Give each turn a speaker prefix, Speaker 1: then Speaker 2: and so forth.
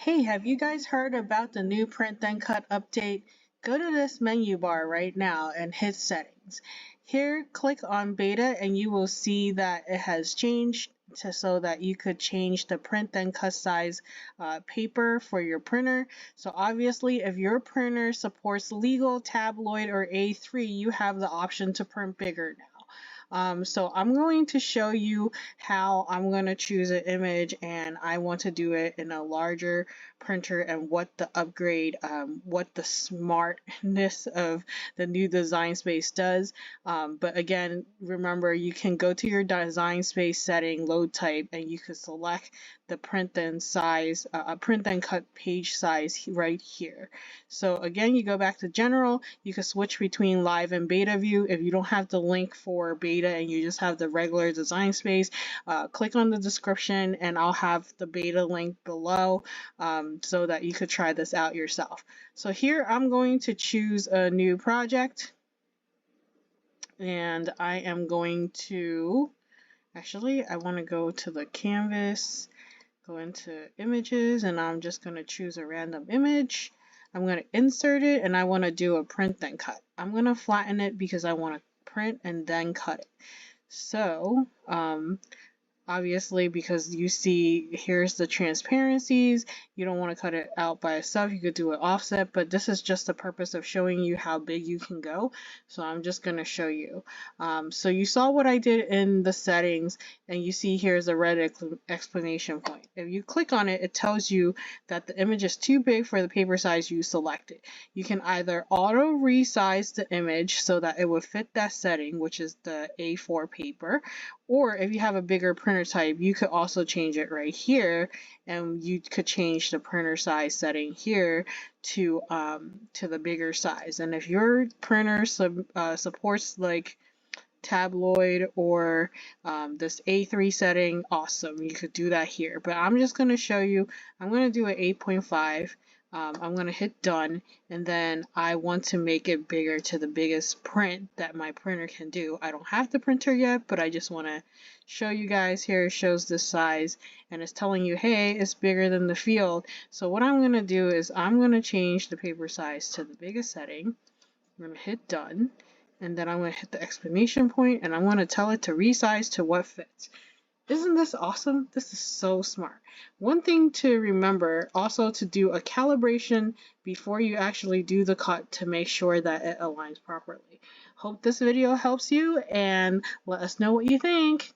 Speaker 1: Hey, have you guys heard about the new Print Then Cut update? Go to this menu bar right now and hit settings. Here, click on beta and you will see that it has changed so that you could change the print then cut size paper for your printer. So obviously if your printer supports legal, tabloid, or A3, you have the option to print bigger now. So I'm going to show you how I'm going to choose an image and I want to do it in a larger printer and what the upgrade, what the smartness of the new design space does. But again, remember you can go to your design space setting, load type, and you can select the print then size, print then cut page size right here. So again, you go back to general, you can switch between live and beta view. If you don't have the link for beta and you just have the regular design space, click on the description and I'll have the beta link below so that you could try this out yourself. So here I'm going to choose a new project and I am going to, actually I want to go to the canvas, go into images, and I'm just going to choose a random image. I'm going to insert it and I want to do a print then cut. I'm going to flatten it because I want to print and then cut it. So obviously, because you see here's the transparencies, you don't want to cut it out by itself, you could do it offset, but this is just the purpose of showing you how big you can go. So I'm just going to show you. So you saw what I did in the settings and you see here's a red exclamation point. If you click on it, it tells you that the image is too big for the paper size you selected. You can either auto resize the image so that it would fit that setting, which is the A4 paper, or if you have a bigger printer type, you could also change it right here, and you could change the printer size setting here to the bigger size. And if your printer supports like tabloid or this A3 setting, awesome, you could do that here. But I'm just going to show you, I'm going to do an 8.5. I'm going to hit done, and then I want to make it bigger to the biggest print that my printer can do. I don't have the printer yet, but I just want to show you guys. Here it shows this size and it's telling you, hey, it's bigger than the field. So what I'm going to do is I'm going to change the paper size to the biggest setting. I'm going to hit done, and then I'm going to hit the exclamation point and I'm going to tell it to resize to what fits. Isn't this awesome? This is so smart. One thing to remember also to do a calibration before you actually do the cut to make sure that it aligns properly. Hope this video helps you and let us know what you think.